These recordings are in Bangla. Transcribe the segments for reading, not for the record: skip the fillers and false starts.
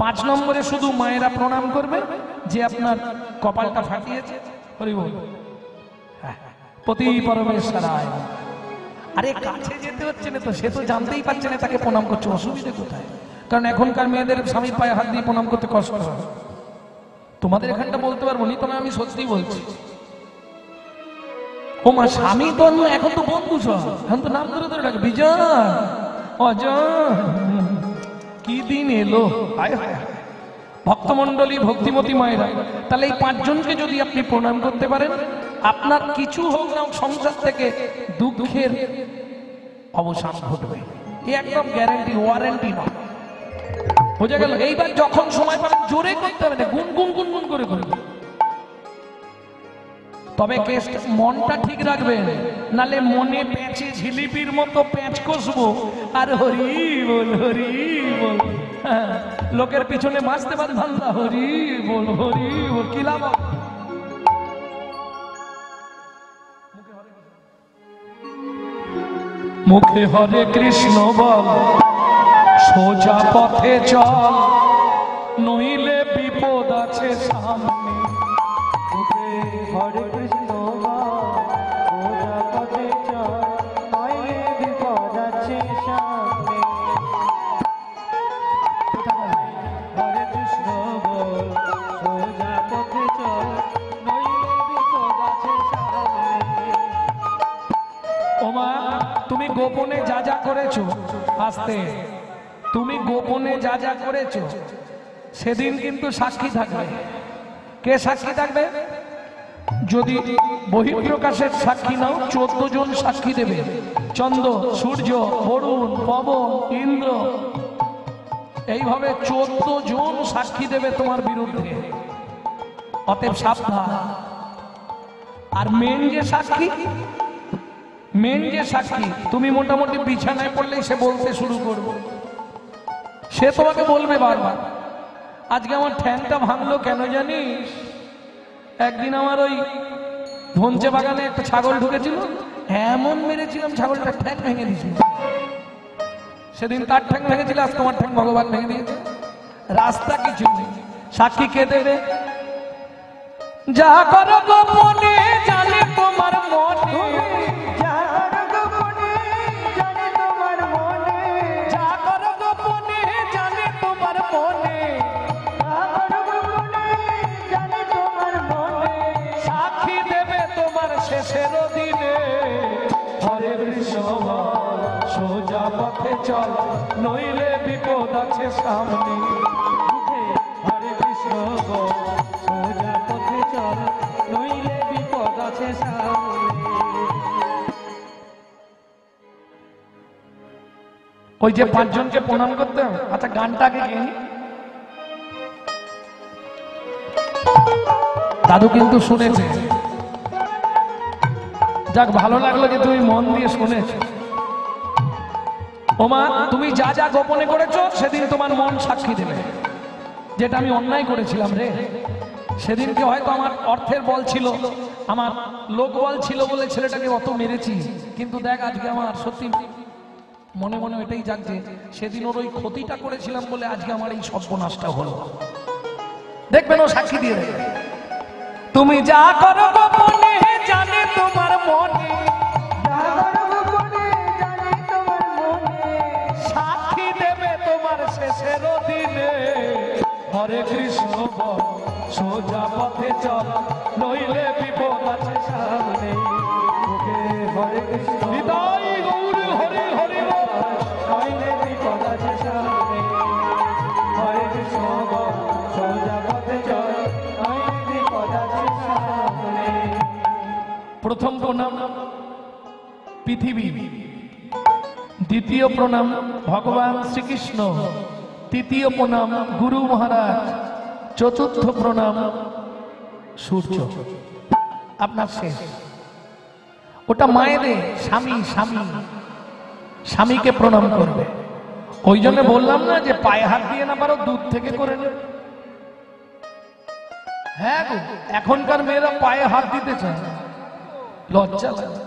পাঁচ নম্বরে শুধু মায়েরা প্রণাম করবে যে আপনার কপালটা ফাটিয়েছে। হরি বল। পতি পরমেশ্বরায়। আরে কাছে যেতে হচ্ছে না তো, সে তো জানতেই পারছে না তাকে প্রণাম করছে, অসুবিধা কোথায়? কারণ এখনকার মেয়েদের স্বামীর পায়ে হাত দিয়ে প্রণাম করতে কষ্ট হয়। তোমাদের এখানটা বলতে পারবো নি, তবে আমি সত্যি বলছি। ও মা, স্বামী তো এখন তো বন্ধু সব, এখন তো নাম ধরে ধরে ডাকে, বিজয় অজয়, কি দিন এলো। ভক্তমন্ডলী, ভক্তিমতী মায়েরা, তাহলে এই পাঁচজনকে যদি আপনি প্রণাম করতে পারেন, আপনার কিছু হোক না সংসার থেকে দুঃখের অবসান ঘটবে। একদম গ্যারান্টি, ওয়ারেন্টি না। বোঝা গেল? এইবার যখন সময় পাবেন জোরে করতে হবে না, গুনগুন গুনগুন করে করবে। তবে মনটা ঠিক রাখবেন, নালে মনে প্যাঁচে ঝিলিপির মতো প্যাঁচ কষবো আর হরি বল হরি বল, লোকের পিছনে বাঁচতে পারতাম না, হরি বল কি লাভ? মুখে হরে কৃষ্ণ বল, সোজা পথে চল, নইলে বিপদ আছে সামনে। মুখে হরে কৃষ্ণ বল, সোজা পথে চল, নইলে বিপদ আছে সামনে। হরে কৃষ্ণ বল, সোজা পথে চল, নইলে বিপদ আছে সামনে। ওমা, তুমি গোপনে যা যা করেছো, আস্তে, তুমি গোপনে যা যা করেছো সেদিন কিন্তু সাক্ষী থাকবে। কে সাক্ষী থাকবে? যদি বহিঃপ্রকাশের সাক্ষী নাও, 14 জন সাক্ষী দেবে। চন্দ্র, সূর্য, বরুণ, পবন, ইন্দ্র, এইভাবে 14 জন সাক্ষী দেবে তোমার বিরুদ্ধে। অতএব সাবধান। আর মেন যে সাক্ষী, তুমি মোটামুটি বিছানায় পড়লেই সে বলতে শুরু করবে। সে তোমাকে বলবে বারবার, আজকে আমার ঠ্যাংটা ভাঙলো কেন জানিস? একদিন আমার ওই ধনচে বাগানে একটা ছাগল ঢুকেছিল, এমন মেরেছিলাম ছাগলটা ঠ্যাং ভেঙে দিয়েছিল। সেদিন তার ঠ্যাং ভেঙেছিল, আজ তোমার ঠ্যাং ভগবান ভেঙে দিয়েছে। রাস্তা কিছু নেই, সাক্ষী কে দেবে? যা করো গোপনে জানে তোমার মনে, যা করো গোপনে জানে তোমার মনে, যা করো গোপনে জানে তোমার মনে, যা করো গোপনে জানে তোমার মনে। সাক্ষী দেবে তোমার শেষের দিনে। হরে কৃষ্ণ বল, সোজা পথে চল, নইলে বিপদ আছে সামনে। মুখে হরে কৃষ্ণ বল, সোজা পথে চল, নইলে বিপদ আছে সামনে। ওই যে পাঁচজনকে প্রণাম করতে হবে। আচ্ছা, গানটাকে কি দাদু কিন্তু শুনেছে, যাক ভালো লাগলো যে তুমি মন দিয়ে শুনেছো। ওমা, তুমি যা যা গোপনে করেছো সেদিন তোমার মন সাক্ষী দেবে, যেটা আমি অন্যায় করেছিলাম রে। সেদিনকে হয়তো আমার অর্থের বল ছিল, আমার লোক বল ছিল বলে ছেলেটাকে অত মেরেছি, কিন্তু দেখ আজকে আমার সত্যি মনে মনে এটাই জাগছে, সেদিন ওর ওই ক্ষতিটা করেছিলাম বলে আজকে আমার এই সর্বনাশটা হলো। দেখবেন ও সাক্ষী দিয়ে দেবে। তুমি যা করো গোপনে জানে তোমার মনে, যা করো গোপনে জানে তোমার মনে, সাক্ষী দেবে তোমার শেষের দিনে। হরে কৃষ্ণ বল, সোজা পথে চল, নইলে বিপদ আছে সামনে। মুখে হরে কৃষ্ণ হৃদয় গৌর হরি হরি বল, নইলে বিপদ আছে সামনে। হরে কৃষ্ণ বল, সোজা পথে চল, নইলে বিপদ আছে সামনে। প্রথম প্রণাম পৃথিবী, দ্বিতীয় প্রণাম ভগবান শ্রীকৃষ্ণ, তৃতীয় প্রণাম গুরু মহারাজ, চতুর্থ প্রণাম সূর্য। আপনার শেষ। ওটা মায়েদের স্বামী, স্বামীকে প্রণাম করবে। ওই জন্য বললাম না যে পায়ে হাত দিয়ে না পারো দুধ থেকে করে নেবে। হ্যাঁ গো, এখনকার মেয়েরা পায়ে হাত দিতে চায়, লজ্জা লাগে।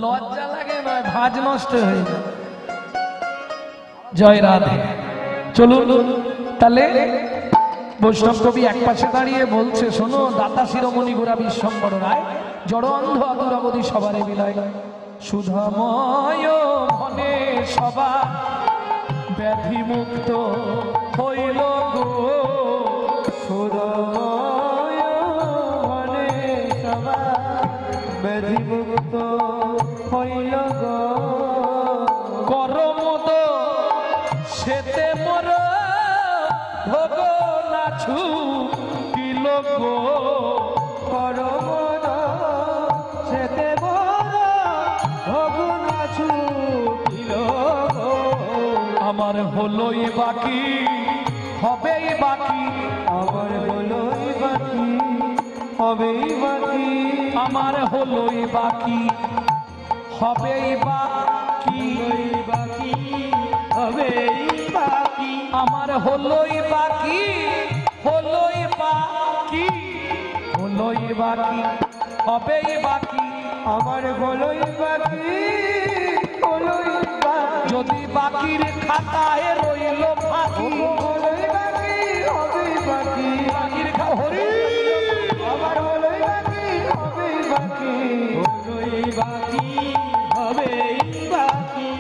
লজ্জা লাগে নয়, ভাজ নষ্ট হয়ে যায়। জয় রাধে। চলুন তাহলে বৈষ্ণব কবি এক পাশে দাঁড়িয়ে বলছে, শোনো দাতা শিরোমণি গোরা বিশ্বম্বর রায়, জড় অন্ধ আতুর অবধি সবারে বিলায়, সুধাময় মনে সবা ব্যাধি মুক্ত হইল গো, সুধাময় মনে সবা ব্যাধি মুক্ত হইল গো, করমোদ সেতে মোর ভোগ নাছু দিল গো, করমোদ সেতে মোর ভোগ নাছু দিল গো, আমার হলোই বাকি হবেই বাকি, আমার হলোই বাকি হবেই বাকি, আমার হলোই বাকি হবেই বাকি, বাকি হবেই বাকি, আমার হলোই বাকি হলোই বাকি, হলোই বাকি হবেই বাকি, আমার হলোই বাকি হলোই বাকি, যদি বাকির খাতায় রইল ফাঁকি, হলোই বাকি হবেই বাকি, বাকির হরি আমার হলোই বাকি হবেই বাকি, হলোই বাকি হবেই বাকি,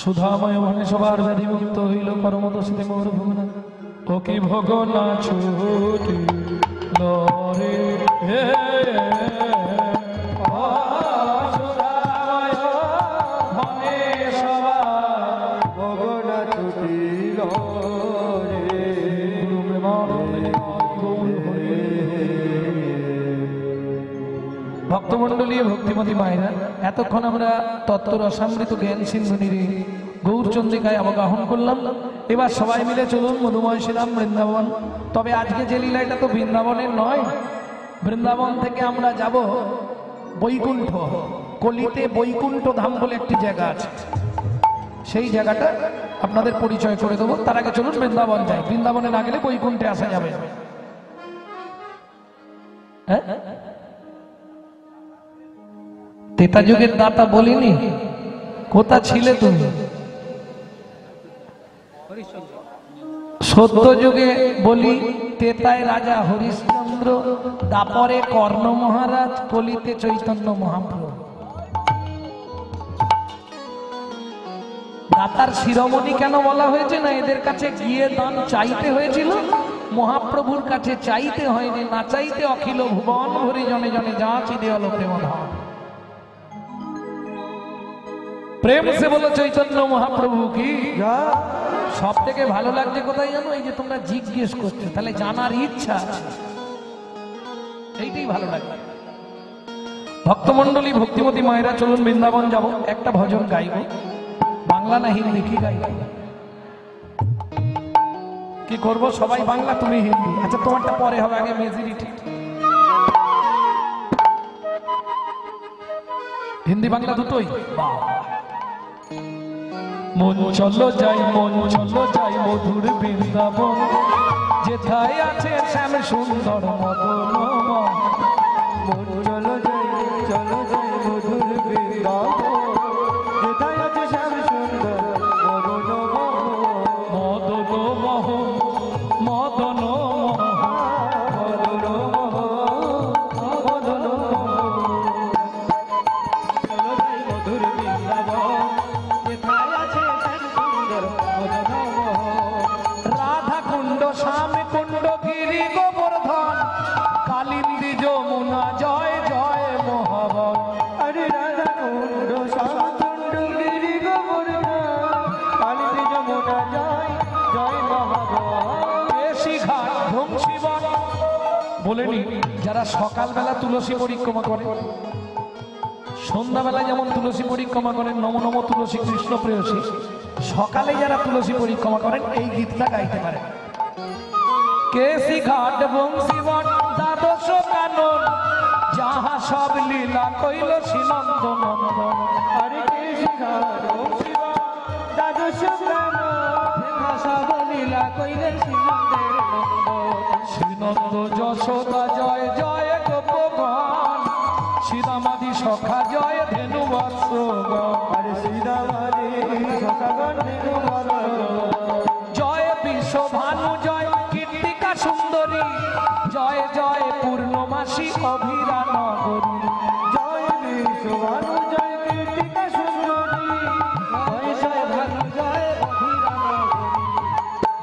সুধাময় মনে সবার ব্যাধি মুক্ত হইল, কর্মদোষে মোর ভোগনা ও কি ভোগনা ছুটি লরে হে, ও সুধাময় মনে সবার ভগনা ছুটিল রে, গুরু প্রেমানন্দে গৌর হরে। ভক্তমণ্ডলী ভক্তিমতী মায়েরা, এতক্ষণ আমরা তত্ত্ব রসামৃত জ্ঞান সিন্ধুনির গৌরচন্দ্রিকায় অবগাহন করলাম। এবার সবাই মিলে চলুন মধুময় শ্রীরাম বৃন্দাবন। তবে আজকে যে লীলাটা তো বৃন্দাবনের নয়, বৃন্দাবন থেকে আমরা যাব বৈকুণ্ঠ। কলিতে বৈকুণ্ঠ ধাম বলে একটি জায়গা আছে, সেই জায়গাটা আপনাদের পরিচয় করে দেবো। তার আগে চলুন বৃন্দাবন যাই, বৃন্দাবনে না গেলে বৈকুণ্ঠে আসা যাবে। হ্যাঁ, তেতা যুগের দাতা বলিনি, কোথা ছিলে তুমি? সত্য যুগে বলি তেতায় রাজা হরিশ্চন্দ্র, দাপরে কর্ণ মহারাজ, কলিতে চৈতন্য মহাপ্রভু। দাতার শিরোমণি কেন বলা হয়েছে না? এদের কাছে গিয়ে দান চাইতে হয়েছিল, মহাপ্রভুর কাছে চাইতে হয়নি। না চাইতে অখিল ভুবন ভরি জনে জনে যা চিদেল প্রেম ধাম। প্রেম সে বলো চৈতন্য মহাপ্রভু কি। সব থেকে ভালো লাগছে কোথায় জানো? এই যে তোমরা জিজ্ঞেস করছো, তাহলে জানার ইচ্ছা আছে, এইটাই ভালো লাগে। ভক্তমন্ডলী ভক্তিমতী মায়েরা, চলুন বৃন্দাবন যাব। একটা ভজন গাইব, বাংলা না হিন্দি? কি গাইব? কি করব? সবাই বাংলা, তুমি হিন্দি। আচ্ছা, তোমারটা পরে হবে, আগে মেজরিটি। হিন্দি বাংলা দুটোই? মন চলো যাই, মন চলো যাই মধুর বৃন্দাবন, যেথায় আছে শ্যাম সুন্দর মদন। মন চলো যাই মধুর বৃন্দাবন, যেথায় আছে শ্যাম সুন্দর মদন মদন মোহন, মদন মদন মদন, চলো যাই মধুর বৃন্দাবন, যেথায় আছে শ্যাম সুন্দর মদন। রাধা কুণ্ড, শ্যাম কুণ্ড, গিরি গোবর্ধন, কালিন্দী যমুনা, জয় জয় মহাবন। আরে রাধা কুণ্ড, শ্যাম কুণ্ড, গিরি গোবর্ধন, কালিন্দী যমুনা, জয় জয় মহাবন। কেশী ঘাট, ধ্বংসীবন। বলেনি যারা সকালবেলা তুলসী পরিক্রমা করে, সন্ধ্যাবেলা যেমন তুলসী পরিক্রমা করেন, নম নম তুলসী কৃষ্ণ প্রেয়সী, সকালে যারা তুলসী পরিক্রমা করেন এই গীতটা গাইতে পারেন। কেশী ঘাট, বংশীবন, দ্বাদশ কানন, যাহা সব লীলা কইল শ্রীনন্দ নন্দন। হরে কৃষ্ণ শিব দ্বাদশ প্রাণ, ভাষা বলিলা কইলে শ্রীনন্দের নন্দন। শ্রীনন্দ যশোদা, জয় জয় গোপগণ, সীতামাদি সখা জয় ধেনু বৎস আরে সীতামাদি সখাগণ ধেনু বৎস জয় বিশ্বভানু জয় কীর্তিকা সুন্দরী জয় জয় পূর্ণমাসী অভিরা নগরী জয় বিশ্বভানু জয় কীর্তিকা সুন্দরী জয় জয় ভানু জয় অধীরা নগরী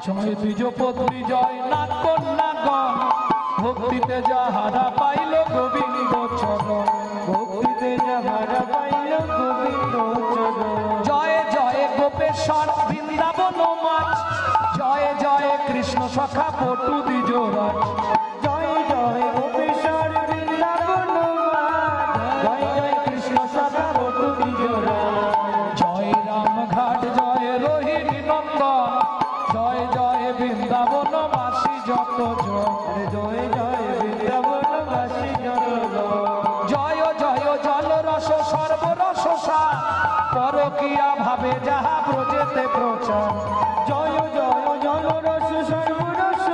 জয় দ্বিজপত্নী জয় নাথ কন্যাগণ ভক্তিতে যাহারা পাইল গোবিন্দ চরণ ভক্তিতে যাহারা পাইল গোবিন্দ চরণ জয় জয় গোপেশ্বর বৃন্দাবন মাছ জয় জয় কৃষ্ণ সখা পটু দ্বিজরাজ জয় জয় গোপেশ্বর বৃন্দাবন জয় জয় কৃষ্ণ সখা বটু বিজয়রাজ জয় রামঘাট জয় রোহিণী নন্দন জয় জয় বৃন্দাবন বাসী যত জন আরে জয় জয় বৃন্দাবনবাসী জনগণ জয় জয় জলরস সর্বরস সার পরকিয়া ভাবে যাহা ব্রজেতে প্রচার জয় জয় জলরস সর্বরস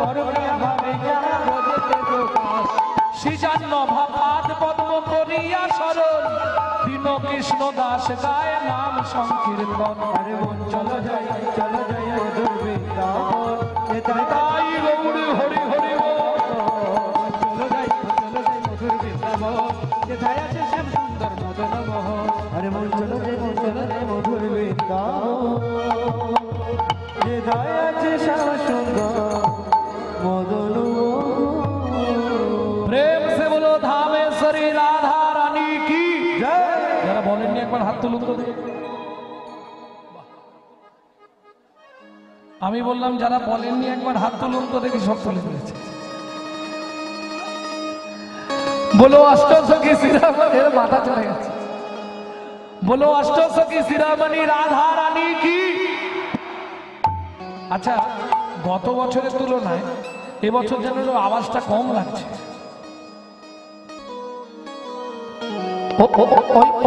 পরমিয়া ভাবে যাহা ব্রজেতে প্রকাশ শ্রীজান্ন ভাবাদ পদ্ম করিয়া সরল দীন কৃষ্ণ দাস গায় নাম সংকীর্তন আরে মন চলো যাই মধুর বৃন্দাবন তাই গৌরী হরি হরি বল। চলো যাই মধুর বৃন্দাবন যেথায় আছে শ্যাম সুন্দর মদন মোহন আরে মন চলো যাই মধুর বৃন্দাবন যেথায় আছে শ্যাম সুন্দর মদন মোহন প্রেম সে বলো ধামেশ্বরী রাধা রানী কি জয় যারা বলেননি একবার হাত তুলুন তো দেখি। আমি বললাম যারা বলেননি একবার হাত তুলুন তো দেখি সব তুলে দিয়েছে বলো অষ্টসখী শিরামণির মাথা চলে গেছে বলো অষ্টসখী শিরামণি রাধা রানী কি আচ্ছা গত বছরের তুলনায় এবছর যেন একটু আওয়াজটা কম লাগছে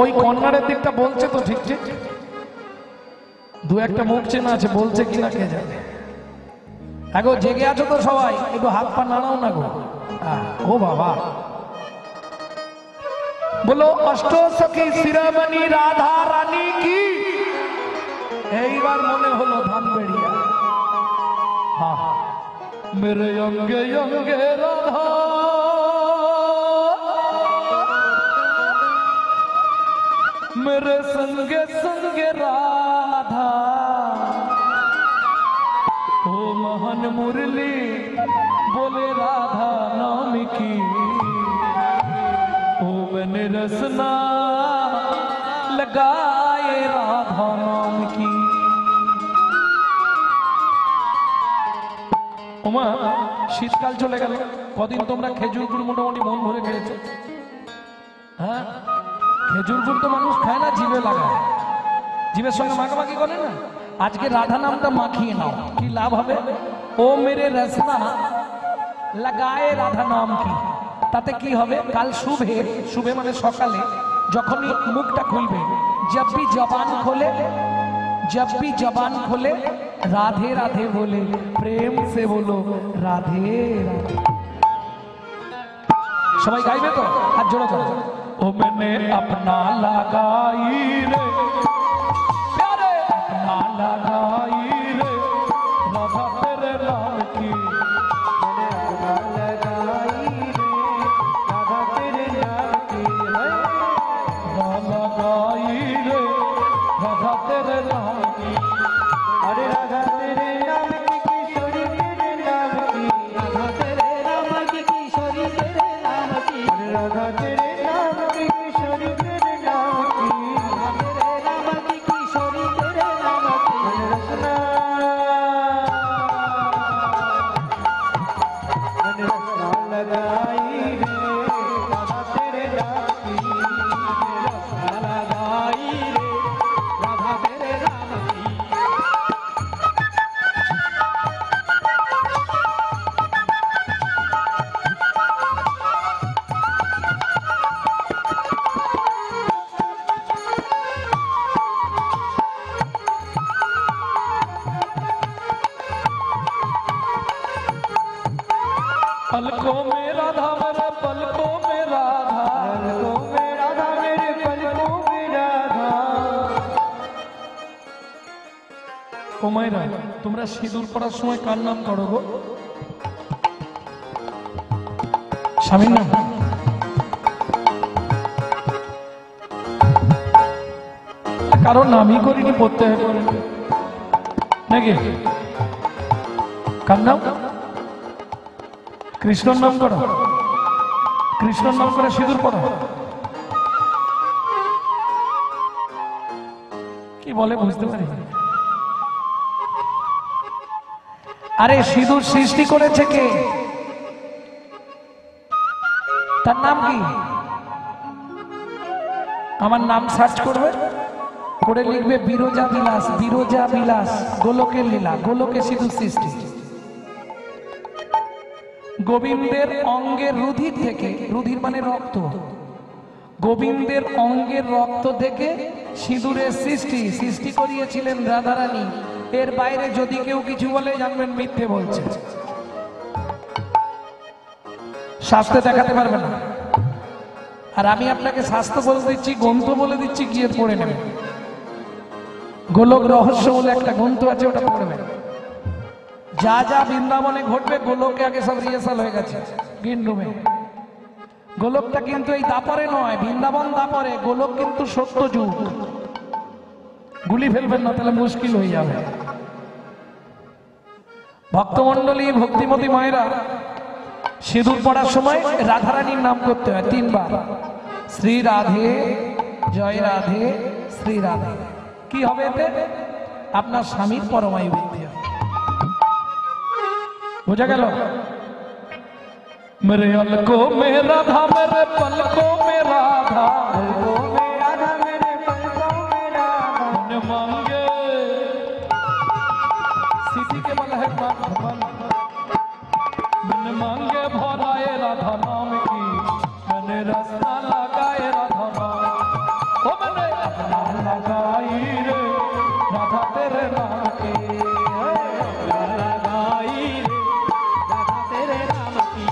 ওই কর্নারের দিকটা বলছে তো ঠিক ঠিক দু একটা মুখ চেনা আছে বলছে কিনা কে জানে আগো জেগে আছো তো সবাই একটু হাত পা নাড়াও না গো ও বাবা বলো অষ্টসখী শিরামণি রাধা রানী কি এইবার মনে হলো ধানবেড়িয়া হ্যাঁ মেরে অঙ্গে অঙ্গে রাধা मेरे संगे संगे राधा ओ मोहन मुरली बोले राधा नाम की ओ मैंने रसना लगाए राधा नाम की ওমা শীতকাল চলে গেল কদিন তোমরা খেজুর গুড় মোটামুটি মন ভরে খেয়েছো হ্যাঁ খেজুর গুড় তো মানুষ খায় না জিভে লাগায় জিভের সঙ্গে মাখামাখি করে না আজকে রাধা নামটা মাখিয়ে নাও কি লাভ হবে ও মেরে রসনা লাগায়ে রাধা নাম কি তাতে কি হবে কাল শুভে শুভে মানে সকালে যখনই মুখটা খুলবে जब भी जबान खोले राधे राधे बोले प्रेम से बोलो राधे राधे সবাই গাইবে তো হাত জোড়া করো ओ मैंने अपना लगाई रे प्यारे अपना लगाई रे राधा तेरे नाम की मैंने अपना लगाई रे राधा तेरे नाम की लगाई रे राधा तेरे नाम की अरे राधा तेरे नाम की किशोरी तेरे नाम की राधा तेरे नाम की किशोरी तेरे नाम की अरे राधा तेरे नाम की किशोरी तेरे नाम की तेरे नाम की किशोरी तेरे नाम की रसना मैंने रसना लगाई रे राधा तेरे नाम की रसना लगाई रे राधा तेरे नाम की ও মায়েরা, তোমরা সিঁদুর পড়ার সময় কার নাম করো গো? স্বামীর নাম? কারণ নামই করিনি, পড়তে হবে নাকি? কার নাম? কৃষ্ণর নাম করো, কৃষ্ণর নাম করে সিঁদুর পড়ো। কি বলে বুঝতে পারি? আরে সিঁদুর সৃষ্টি করেছে কে? তার নাম কি? আমার নাম সার্চ করবে, করে লিখবে বিরজা বিলাস, বিরজা বিলাস, গোলকের লীলা, গোলকে সিঁদুর সৃষ্টি। গোবিন্দের অঙ্গের রুধির থেকে, রুধির মানে রক্ত, গোবিন্দের অঙ্গের রক্ত থেকে সিঁদুরের সৃষ্টি, সৃষ্টি করিয়েছিলেন রাধারানী। এর বাইরে যদি কেউ কিছু বলে জানবেন মিথ্যে বলছে, শাস্ত্রে দেখাতে পারবে না। আর আমি আপনাকে শাস্ত্র বলে দিচ্ছি, গ্রন্থ বলে দিচ্ছি, গিয়ে পড়ে নেবেন। গোলক রহস্য বলে একটা গ্রন্থ আছে, ওটা পড়বেন। যা যা বৃন্দাবনে ঘটবে গোলকে আগে সব রিহার্সাল হয়ে গেছে গ্রিন রুমে। গোলকটা কিন্তু এই দাপরে নয়, বৃন্দাবন দাপরে, গোলক কিন্তু সত্য যুগ। গুলি ফেলবেন না, তাহলে মুশকিল হয়ে যাবে। ভক্তমন্ডলী, ভক্তিমতী মায়েরা, সিঁদুর পড়ার সময় রাধারানীর নাম করতে হয় 3 বার। শ্রী রাধে, জয় রাধে, শ্রী রাধে। কি হবে এতে? আপনার স্বামীর পরমায়ু বৃদ্ধি হবে। বোঝা গেল? मेरे अलको में राधा, मेरे पलकों में राधा, मन मांगे सीधी के बल है मन मांगे भराए राधा नाम की, मैंने रास्ता लगाए राधा नाम, ओ मैंने अपना लगाई रे राधा तेरे नाम की, लगाई रे राधा तेरे नाम की।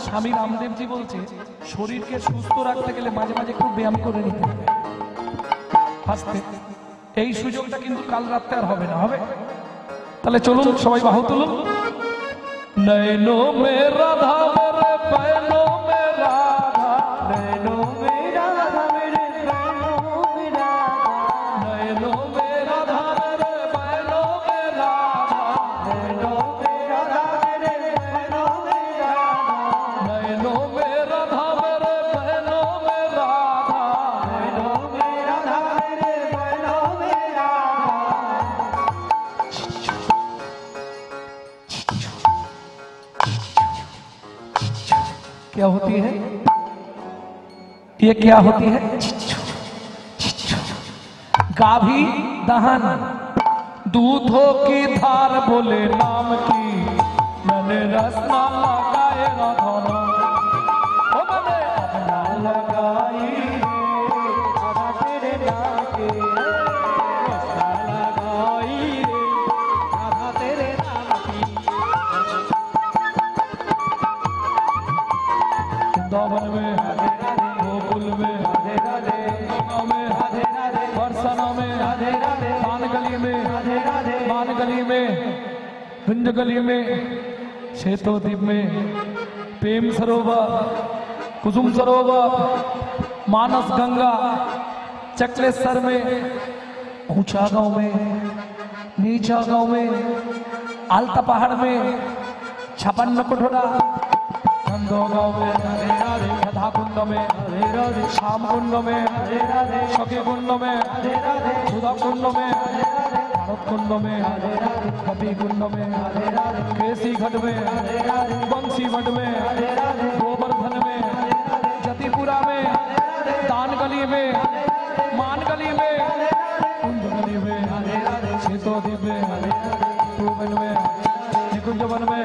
স্বামী রামদেব জি বলছে, শরীরকে সুস্থ রাখতে গেলে মাঝে মাঝে একটু ব্যায়াম করে নিতে হবে। আস্তে, এই সুযোগটা কিন্তু কাল রাতে আর হবে না, হবে? তাহলে চলুন সবাই বাহু তুলুন। নয়নো মে রাধা, মেরে পয়নো মে রাধা, নয়নো মে রাধা, মেরে পয়নো মে রাধা, নয়নো মে রাধা, মেরে পয়নো মে রাধা, নয়নো মে রাধা, মেরে পয়নো মে রাধা, নয়নো মে রাধা, মেরে পয়নো মে রাধা, নয়নো মে রাধা, মেরে পয়নো মে রাধা। क्या होती है ये? क्या होती है? गाभी दहन, दूधों की धार, बोले नाम की, मैंने रसना लगाए राधा नाम, ओ मैंने अपना लगाई राधा तेरे नाम की, रसना लगाई राधा तेरे नाम की। वृंदावन में, गोकुल में, गंगा में, बरसाना में, मान गली में, मान गली में, कुंज गली में, श्वेतोद्वीप में, प्रेम सरोवर, कुसुम सरोवर, मानस गंगा, चकलेश्वर में, ऊंचा गांव में, नीचा गांव में, आलता पहाड़ में, 56 कठोरा, गांव में, राधा कुंड में, श्याम कुंड में, सखी कुंड में, सुधा कुंड में, भारत कुंड में, कपी कुंड में, केसी घट में, बंसी मठ में, गोवर्धन में, जतिपुरा में, दान गली में, मान गली में, कुंज गली में, श्वेतोद्वीप में, निकुंज वन में,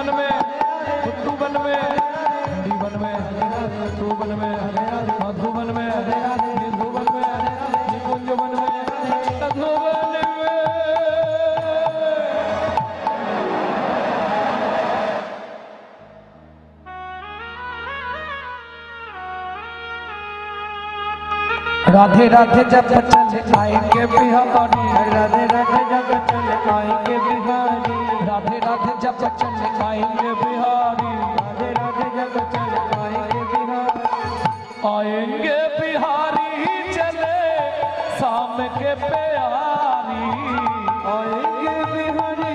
बन में, बुद्धू बन में, ठंडी बन में, तू बन में, मधु बन में, निधु बन में, निकुंज बन में, मधु बन में। राधे राधे जब चले आएंगे बिहारी, राधे राधे जब चले आएंगे बिहारी, राधे राधे जब चले आएंगे बिहारी, राधे राधे जब चले आएंगे बिहारी, आएंगे बिहारी चले शाम के प्यारी, आएंगे बिहारी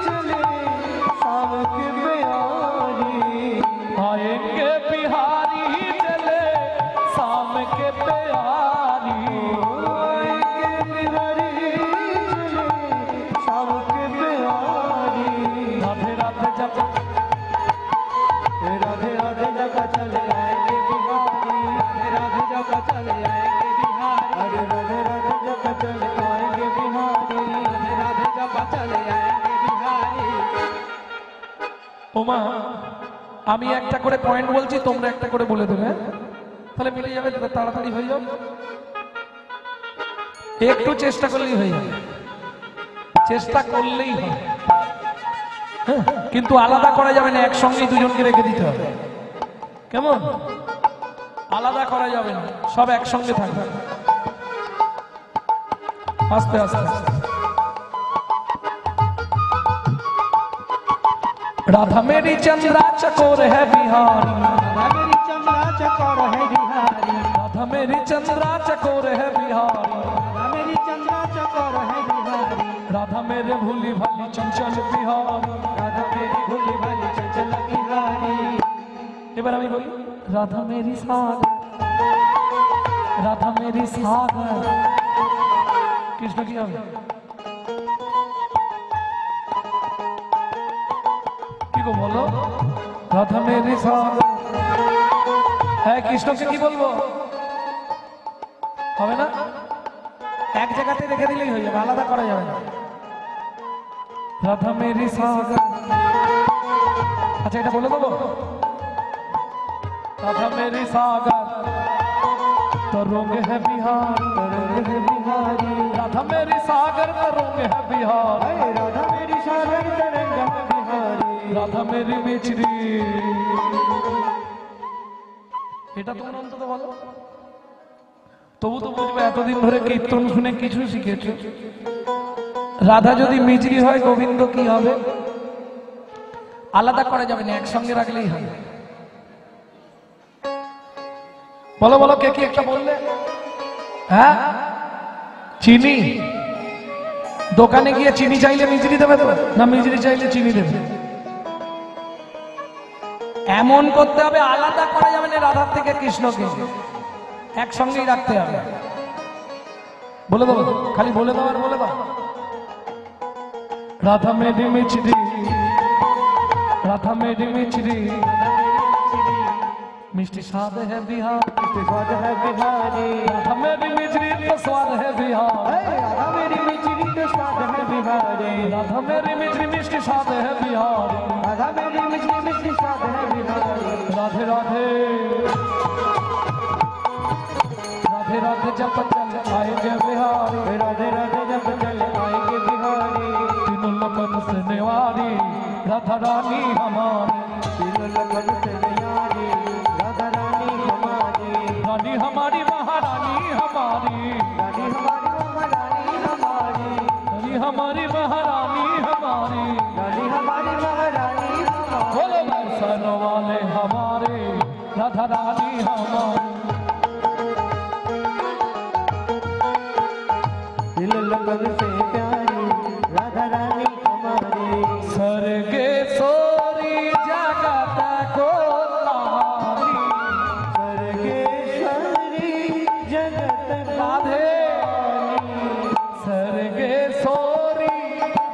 चले शाम के प्यारी, आएंगे बिहारी चले शाम के प्यारी, आएंगे बिहारी चले शाम के प्यारी। राधे राधे जब राधे राधे जब चले आएंगे बिहारी, राधे राधे जब चले आएंगे बिहारी, अरे राधे राधे जब चले आएंगे बिहारी, राधे राधे जब चले आएंगे बिहारी। ওমা আমি একটা করে পয়েন্ট বলছি, তোমরা একটা করে বলে দেবে, তাহলে মিলে যাবে, তাড়াতাড়ি হয়ে যাবে, একটু চেষ্টা করলেই হয়ে যাবে, চেষ্টা করলেই হয়, হ্যাঁ, কিন্তু আলাদা করা যাবে না, একসঙ্গেই দুজনকে রেখে দিতে হবে, কেমন? আলাদা করা যাবে না, সব একসঙ্গে থাকবে, আস্তে আস্তে। राधा मेरी चंद्रा चकोर है बिहारी, राधा मेरी चंद्रा चकोर है बिहारी, राधा मेरी चंद्रा चकोर है बिहारी, राधा मेरी चंद्रा चकोर है बिहारी, राधा मेरे भूली भाली चंचल बिहारी। राधा मेरी भोली भाली चंचल बिहारी। এবার আমি বলি রাধা মেরি সাগর, রাধা মেরি সাগর, কৃষ্ণ কি হবে? কি গো বলো? রাধা মেরি সাগর, হ্যাঁ কৃষ্ণকে কি বলবো? হবে না, এক জায়গাতে রেখে দিলেই হয়ে যাবে, আলাদা করা যাবে না। রাধা মেরি সাগর, আচ্ছা এটা বলে দেবো। राधा मेरी सागर तरोंग है बिहारी, तरंग है बिहारी, राधा मेरी सागर तरोंग है बिहारी, अरे राधा मेरी सागर तरंग है बिहारी, राधा मेरी मिचरी। এটা তোমরা অন্তত বলো, তবু তো বুঝবে এতদিন ধরে কীর্তন শুনে কিছু শিখেছো। রাধা যদি মিচরি হয় গোবিন্দ কি হবে? আলাদা করা যাবে না, একসঙ্গে রাখলেই হবে। বলো বলো, কে কি একটা বললে? হ্যাঁ, চিনি দোকানে গিয়ে চিনি চাইলে মিজরি দেবে তো, না মিজরি চাইলে চিনি দেবে? এমন করতে হবে, আলাদা করা যাবে না রাধার থেকে কৃষ্ণকে, একসঙ্গেই রাখতে হবে। বলে দেবো, খালি বলে দাও আর বলে দাও। রাধা মেরি মিচরি, রাধা মেরি মিচরি, मिष्टी स्वाद है बिहार, मिष्टी स्वाद है बिहारी, राधा मेरी मिचरी तो स्वाद है बिहार, राधा मेरी मिचरी तो स्वाद है बिहारी, राधा मेरी मिचरी मिष्टी स्वाद है बिहार, राधा मेरी मिचरी मिष्टी स्वाद है बिहारी। राधे राधे, राधे राधे जब चले आएंगे बिहारी, राधे राधे जब चले आएंगे बिहारी, तीनों लोगन से निवारी राधा रानी हमारी, तीनों लोगन से निवारी राधा रानी हमारी, रानी हमारी महारानी हमारी, रानी हमारी महारानी हमारी, रानी हमारी महारानी हमारी, रानी हमारी महारानी हमारी। बोलो दर्शन वाले हमारे राधा रानी हमारी, दिल लगन से प्यारी राधा रानी हमारी, स्वर्गे सोरी जगत को तारी, स्वर्गेश्वरी जगत राधे स्वर्गे सोरी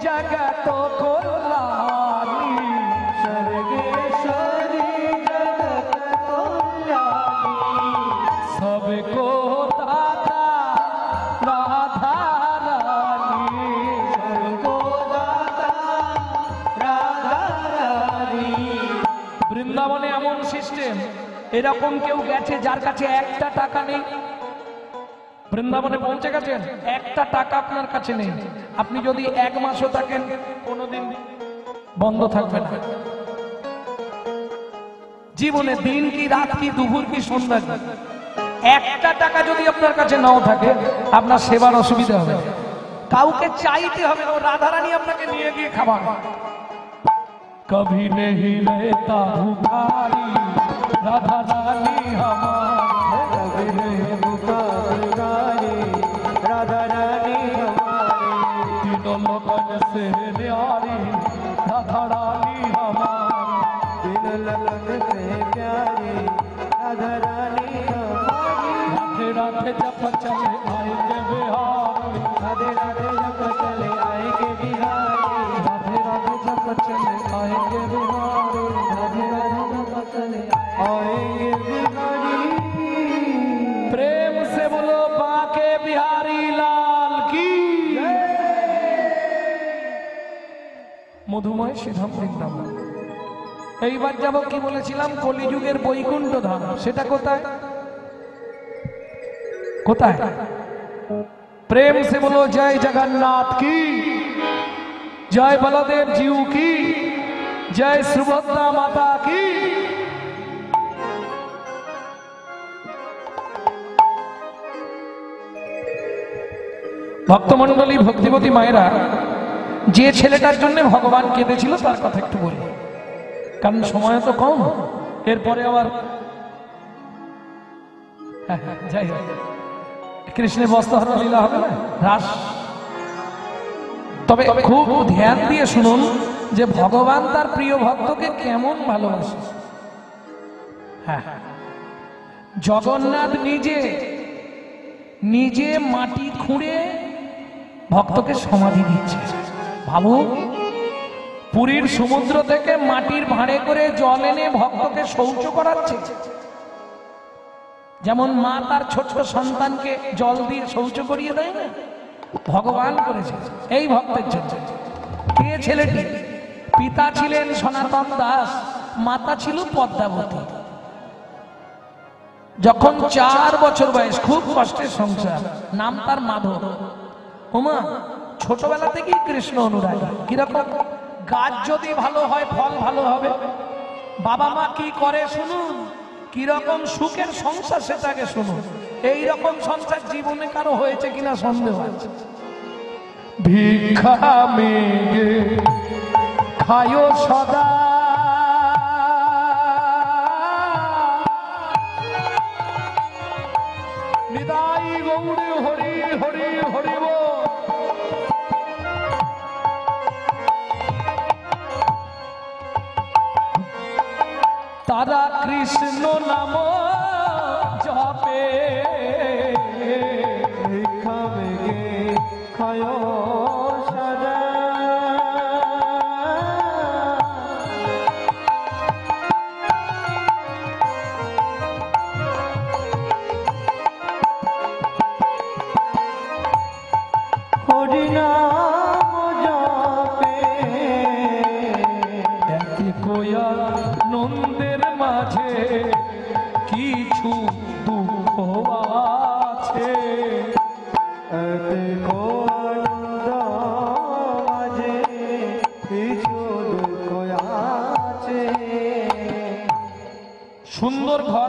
जगत को लानी, स्वर्गेश्वरी जगत कल्याणी, सबको दाता राधा रानी, বৃন্দাবনে এমন সিস্টেম, এরকম কেউ গেছে যার কাছে একটা টাকা নেই? বৃন্দাবনে পৌঁছে গেছেন, একটা টাকা আপনার কাছে নেই, আপনি যদি 1 মাসও থাকেন কোনোদিন বন্ধ থাকবে না। জীবনে দিন কি রাত কি দুপুর কি সন্ধ্যা কি, একটা টাকা যদি আপনার কাছে নাও থাকে আপনার সেবার অসুবিধা হবে, কাউকে চাইতে হবে না, রাধারানী আপনাকে নিয়ে গিয়ে খাবার। কভি নেহি রেতা ভিখারি রাধা রানী হামার, कभी नहीं भूखा भिखारी राधा रानी हमारी, तीनों लोगन से न्यारी राधा रानी हमार, दिन लगन से प्यारी राधा रानी हमारी। राधे राधे जप चले आएंगे बिहारी, राधे राधे जब चले आएंगे बिहारी, राधे राधे जप चले आएंगे बिहारी, राधे राधे जब चले आएंगे बिहारी। प्रेम से बोलो बाके बिहारी लाल की। মধুময় শ্রীধাম বৃন্দাবন। এইবার যাব কি বলেছিলাম, কলিযুগের বৈকুণ্ঠ ধাম, সেটা কোথায়? কোথায়? प्रेम से बोलो जय जगन्नाथ की, जय बलदेव जीव की, जय सुभद्रा माता की। ভক্তমণ্ডলী, ভক্তিবতী মায়েরা, যে ছেলেটার জন্য ভগবান কেঁদেছিল তার কথা একটু বলি, কারণ সময় তো কম, এরপরে আবার যাই হোক, কৃষ্ণের বস্ত্রহরণ লীলা হবে না, রাস। তবে খুব ধ্যান দিয়ে শুনুন যে ভগবান তার প্রিয় ভক্তকে কেমন ভালোবাসে। হ্যাঁ, জগন্নাথ নিজে নিজে মাটি খুঁড়ে ভক্তকে সমাধি দিচ্ছে। ভাবুন, পুরীর সমুদ্র থেকে মাটির ভাঁড়ে করে জল এনে ভক্তকে শৌচ করাচ্ছে, যেমন মা তার ছোট্ট সন্তানকে জল দিয়ে শৌচ করিয়ে দেয় না, ভগবান করেছে এই ভক্তের জন্য। কে ছেলেটি? পিতা ছিলেন সনাতন দাস, মাতা ছিল পদ্মাবতী। যখন 4 বছর বয়স, খুব কষ্টের সংসার, নাম তার মাধব। ওমা ছোটবেলা থেকেই কৃষ্ণ অনুরাগী। কিরকম? গাছ যদি ভালো হয় ফল ভালো হবে। বাবা মা কি করে শুনুন, কিরকম সুখের সংসার সেটাকে শুনুন। এই রকম সংসার জীবনে কারো হয়েছে কিনা সন্দেহ আছে। ভিক্ষা মেগে খায়ো সদা, নিদাই গৌড়ে হরি হরি হরিব। তারা কৃষ্ণ নাম জপে, ভিক্ষা মেগে খায়ো সদা, হরি নাম জপে, এতে কোয়া নন্দের মাঝে কিছু দুঃখ আছে, এতে কো আনন্দ মাঝে কিছু দুঃখ আছে। সুন্দর ঘর